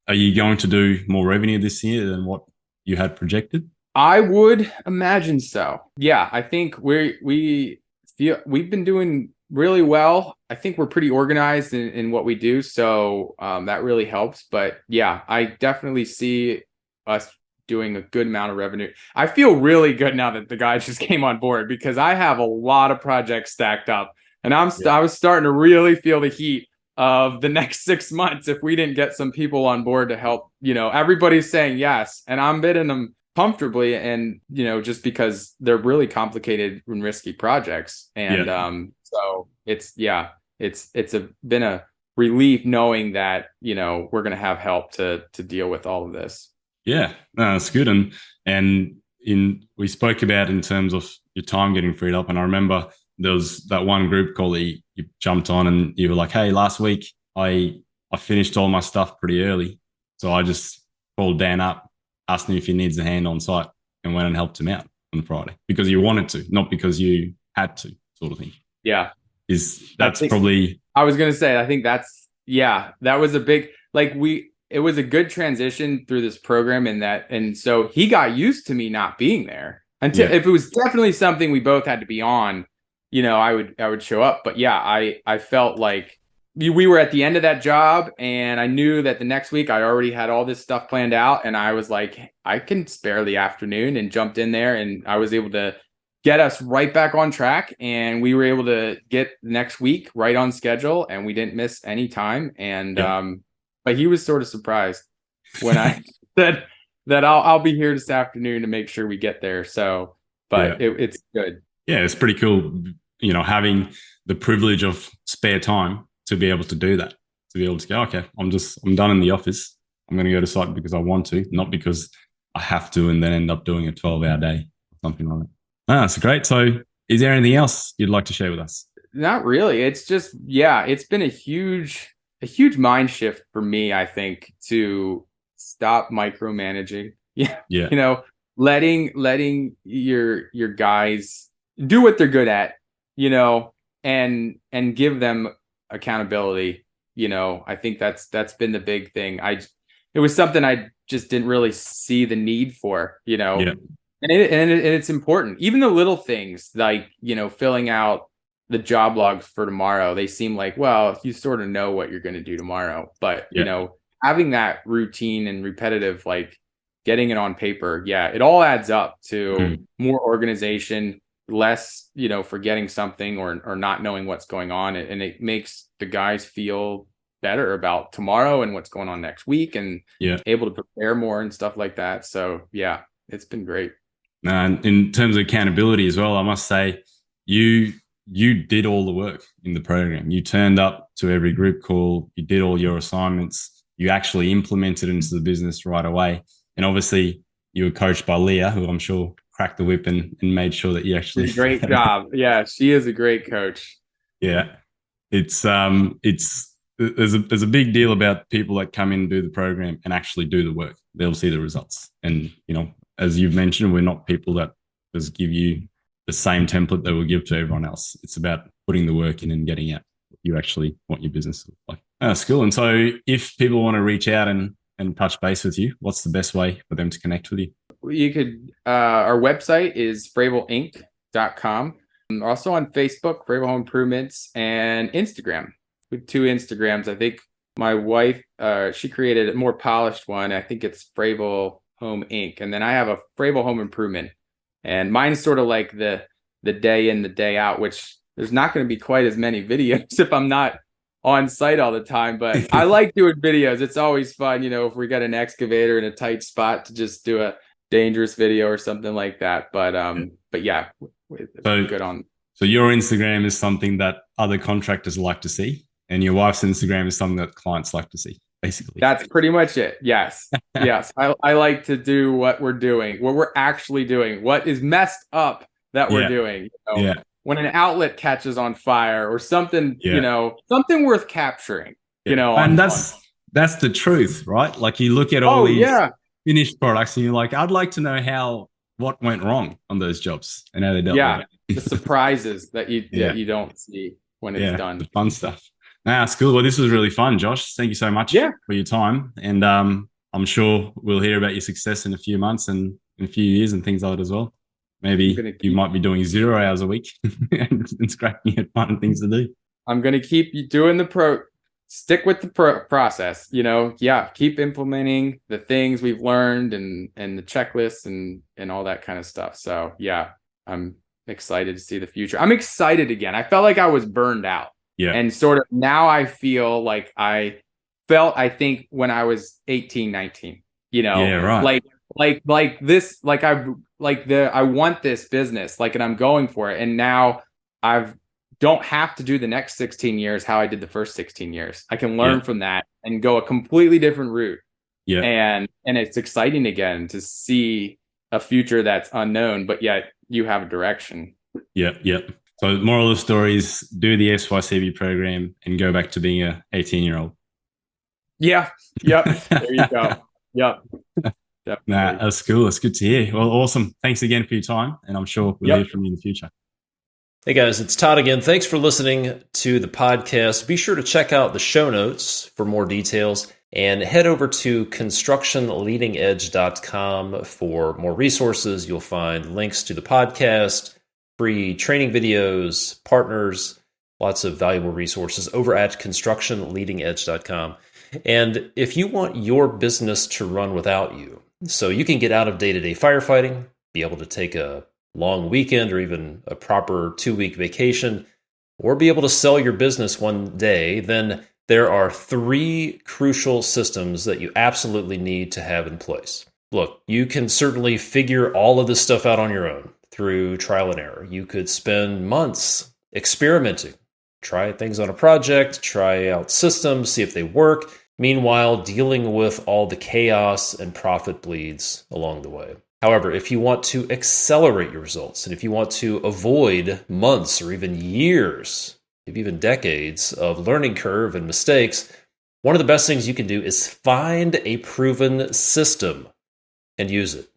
Are you going to do more revenue this year than what you had projected? I would imagine so. Yeah, I think we've been doing really well. I think we're pretty organized in what we do. So that really helps. But yeah, I definitely see us doing a good amount of revenue. I feel really good now that the guy just came on board because I have a lot of projects stacked up and I was starting to really feel the heat of the next 6 months if we didn't get some people on board to help. Everybody's saying yes, and I'm bidding them comfortably, and just because they're really complicated and risky projects. And so it's been a relief knowing that we're going to have help to deal with all of this. Yeah, no, that's good. And we spoke about in terms of your time getting freed up, and I remember there was that one group call that you jumped on and you were like, hey, last week I finished all my stuff pretty early. So I just called Dan up, asked him if he needs a hand on site, and went and helped him out on Friday because you wanted to, not because you had to, sort of thing. Yeah. I was going to say, I think that was a big, it was a good transition through this program and so he got used to me not being there until if it was definitely something we both had to be on, I would show up. But yeah, I felt like we were at the end of that job and I knew that the next week I already had all this stuff planned out. And I was like, I can spare the afternoon, and jumped in there and I was able to get us right back on track. And we were able to get next week right on schedule and we didn't miss any time. And, but he was sort of surprised when I said that I'll be here this afternoon to make sure we get there. So, but it's good. Yeah, it's pretty cool, having the privilege of spare time to be able to do that, to be able to go, okay, I'm done in the office. I'm going to go to site because I want to, not because I have to, and then end up doing a 12-hour day or something like that. That's great. So is there anything else you'd like to share with us? Not really. It's just, it's been a huge mind shift for me, I think, to stop micromanaging. Letting your guys do what they're good at, and give them accountability. I think that's been the big thing. It was something I just didn't really see the need for, and it's important. Even the little things like, filling out the job logs for tomorrow, they seem like, well, you sort of know what you're going to do tomorrow, but having that routine and repetitive, like getting it on paper, it all adds up to more organization, less, forgetting something or not knowing what's going on. And it makes the guys feel better about tomorrow and what's going on next week, and able to prepare more and stuff like that. So it's been great. And in terms of accountability as well, I must say you did all the work in the program. You turned up to every group call, you did all your assignments, you actually implemented into the business right away. And obviously you were coached by Leah, who I'm sure cracked the whip and made sure that you actually great job. Yeah, she is a great coach. Yeah. There's a big deal about people that come in and do the program and actually do the work. They'll see the results. And, as you've mentioned, we're not people that just give you the same template that we'll give to everyone else. It's about putting the work in and getting out what you actually want your business to look like. That's cool. And so if people want to reach out and touch base with you, what's the best way for them to connect with you? You could, our website is fravelinc.com. Also on Facebook, Fravel Home Improvements, and Instagram. With 2 Instagrams. I think my wife, she created a more polished one. I think it's Fravel Home Inc. And then I have a Fravel Home Improvement. And mine's sort of like the day in, the day out, which there's not going to be quite as many videos if I'm not on site all the time. But I like doing videos. It's always fun, if we got an excavator in a tight spot, to just do a dangerous video or something like that. But good on. So your Instagram is something that other contractors like to see, and your wife's Instagram is something that clients like to see. basically. That's pretty much it. Yes. Yes. I like to do what we're doing, what we're actually doing, what is messed up that we're Yeah, doing. yeah, When an outlet catches on fire or something, yeah, something worth capturing, yeah. And on. that's the truth, right? Like you look at all Oh, these yeah. finished products and you're like, I'd like to know what went wrong on those jobs and how they dealt with Yeah. The it. surprises that Yeah, you don't see when it's yeah, done. the fun stuff. Nah, it's cool. Well, this was really fun, Josh. Thank you so much Yeah. for your time. And I'm sure we'll hear about your success in a few months and in a few years and things like that as well. I'm Maybe gonna you keep might be doing 0 hours a week and scrapping at fun things to do. I'm gonna keep you doing stick with the process, yeah, keep implementing the things we've learned and the checklists and all that kind of stuff. So yeah, I'm excited to see the future. I'm excited again. I felt like I was burned out. Yeah. And sort of now I feel like I think when I was 18, 19, Yeah, right. like this, I want this business, and I'm going for it. And now I've don't have to do the next 16 years how I did the first 16 years. I can Yeah. learn from that and go a completely different route. Yeah. And it's exciting again to see a future that's unknown, but yet you have a direction. Yeah. Yeah. So moral of the story is do the SYCB program and go back to being a 18-year-old. Yeah. Yep. There you go. Yep. Nah, Definitely. that's cool. That's good to hear. Well, awesome. Thanks again for your time. And I'm sure we'll hear from you in the future. Hey guys, it's Todd again. Thanks for listening to the podcast. Be sure to check out the show notes for more details and head over to constructionleadingedge.com for more resources. You'll find links to the podcast, free training videos, partners, lots of valuable resources over at constructionleadingedge.com. And if you want your business to run without you, so you can get out of day-to-day firefighting, be able to take a long weekend or even a proper 2-week vacation, or be able to sell your business one day, then there are 3 crucial systems that you absolutely need to have in place. Look, you can certainly figure all of this stuff out on your own through trial and error. You could spend months experimenting, try things on a project, try out systems, see if they work, meanwhile dealing with all the chaos and profit bleeds along the way. However, if you want to accelerate your results, and if you want to avoid months or even years, maybe even decades of learning curve and mistakes, one of the best things you can do is find a proven system and use it.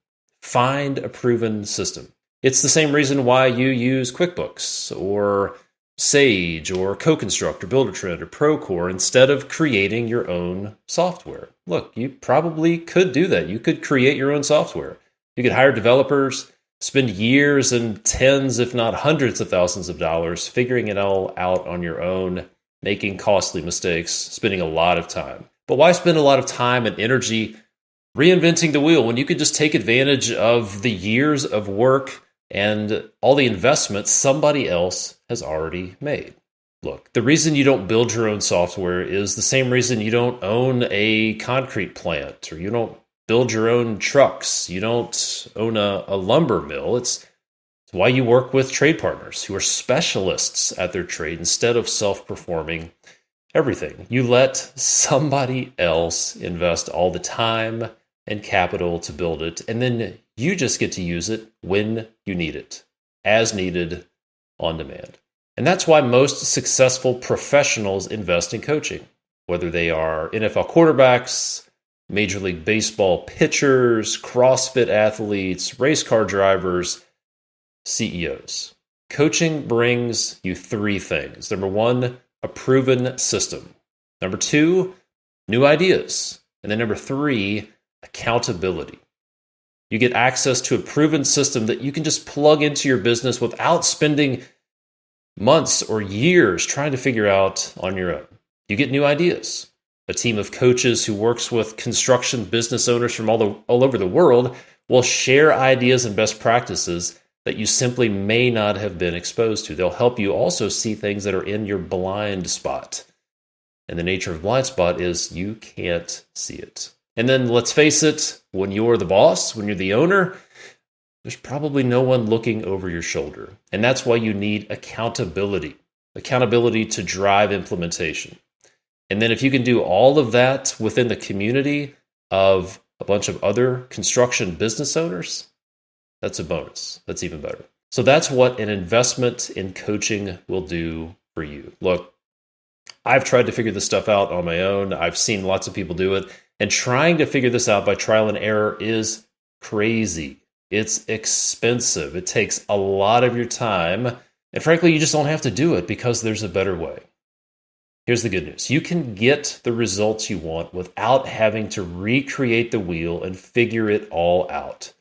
Find a proven system. It's the same reason why you use QuickBooks or Sage or CoConstruct or Buildertrend or Procore instead of creating your own software. Look, you probably could do that. You could create your own software. You could hire developers, spend years and tens, if not hundreds of thousands of dollars figuring it all out on your own, making costly mistakes, spending a lot of time. But why spend a lot of time and energy reinventing the wheel when you could just take advantage of the years of work and all the investments somebody else has already made? Look, the reason you don't build your own software is the same reason you don't own a concrete plant or you don't build your own trucks. You don't own a lumber mill. It's why you work with trade partners who are specialists at their trade instead of self-performing everything. You let somebody else invest all the time and capital to build it, and then you just get to use it when you need it, as needed, on demand. And that's why most successful professionals invest in coaching, whether they are NFL quarterbacks, Major League Baseball pitchers, CrossFit athletes, race car drivers, CEOs. Coaching brings you 3 things. Number 1, a proven system. Number 2, new ideas. And then number 3, accountability. You get access to a proven system that you can just plug into your business without spending months or years trying to figure out on your own. You get new ideas. A team of coaches who works with construction business owners from all over the world will share ideas and best practices that you simply may not have been exposed to. They'll help you also see things that are in your blind spot. And the nature of blind spot is you can't see it. And then let's face it, when you're the boss, when you're the owner, there's probably no one looking over your shoulder. And that's why you need accountability. Accountability to drive implementation. And then if you can do all of that within the community of a bunch of other construction business owners, that's a bonus. That's even better. So that's what an investment in coaching will do for you. Look, I've tried to figure this stuff out on my own. I've seen lots of people do it. And trying to figure this out by trial and error is crazy. It's expensive. It takes a lot of your time. And frankly, you just don't have to do it because there's a better way. Here's the good news. You can get the results you want without having to recreate the wheel and figure it all out.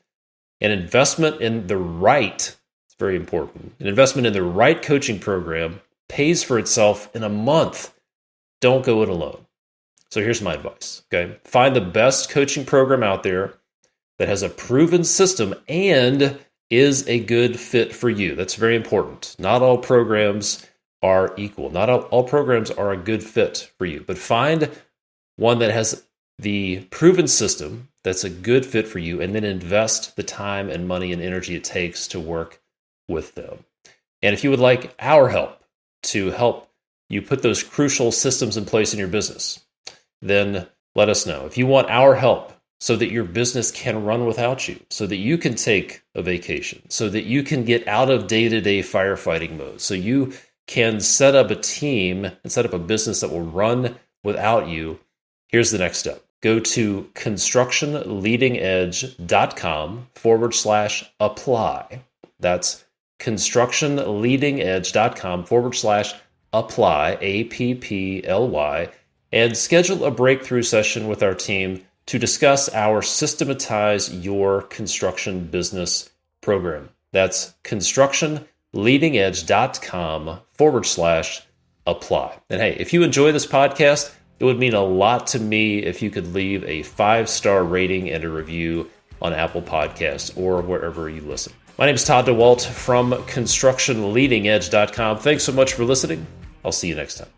An investment in the right, it's very important, an investment in the right coaching program pays for itself in a month. Don't go it alone. So here's my advice, okay? Find the best coaching program out there that has a proven system and is a good fit for you. That's very important. Not all programs are equal. Not all programs are a good fit for you, but find one that has the proven system that's a good fit for you, and then invest the time and money and energy it takes to work with them. And if you would like our help to help you put those crucial systems in place in your business, then let us know. If you want our help so that your business can run without you, so that you can take a vacation, so that you can get out of day-to-day firefighting mode, so you can set up a team and set up a business that will run without you, here's the next step. Go to constructionleadingedge.com/apply. That's constructionleadingedge.com/apply, APPLY, and schedule a breakthrough session with our team to discuss our Systematize Your Construction Business program. That's constructionleadingedge.com/apply. And hey, if you enjoy this podcast, it would mean a lot to me if you could leave a 5-star rating and a review on Apple Podcasts or wherever you listen. My name is Todd Dawalt from constructionleadingedge.com. Thanks so much for listening. I'll see you next time.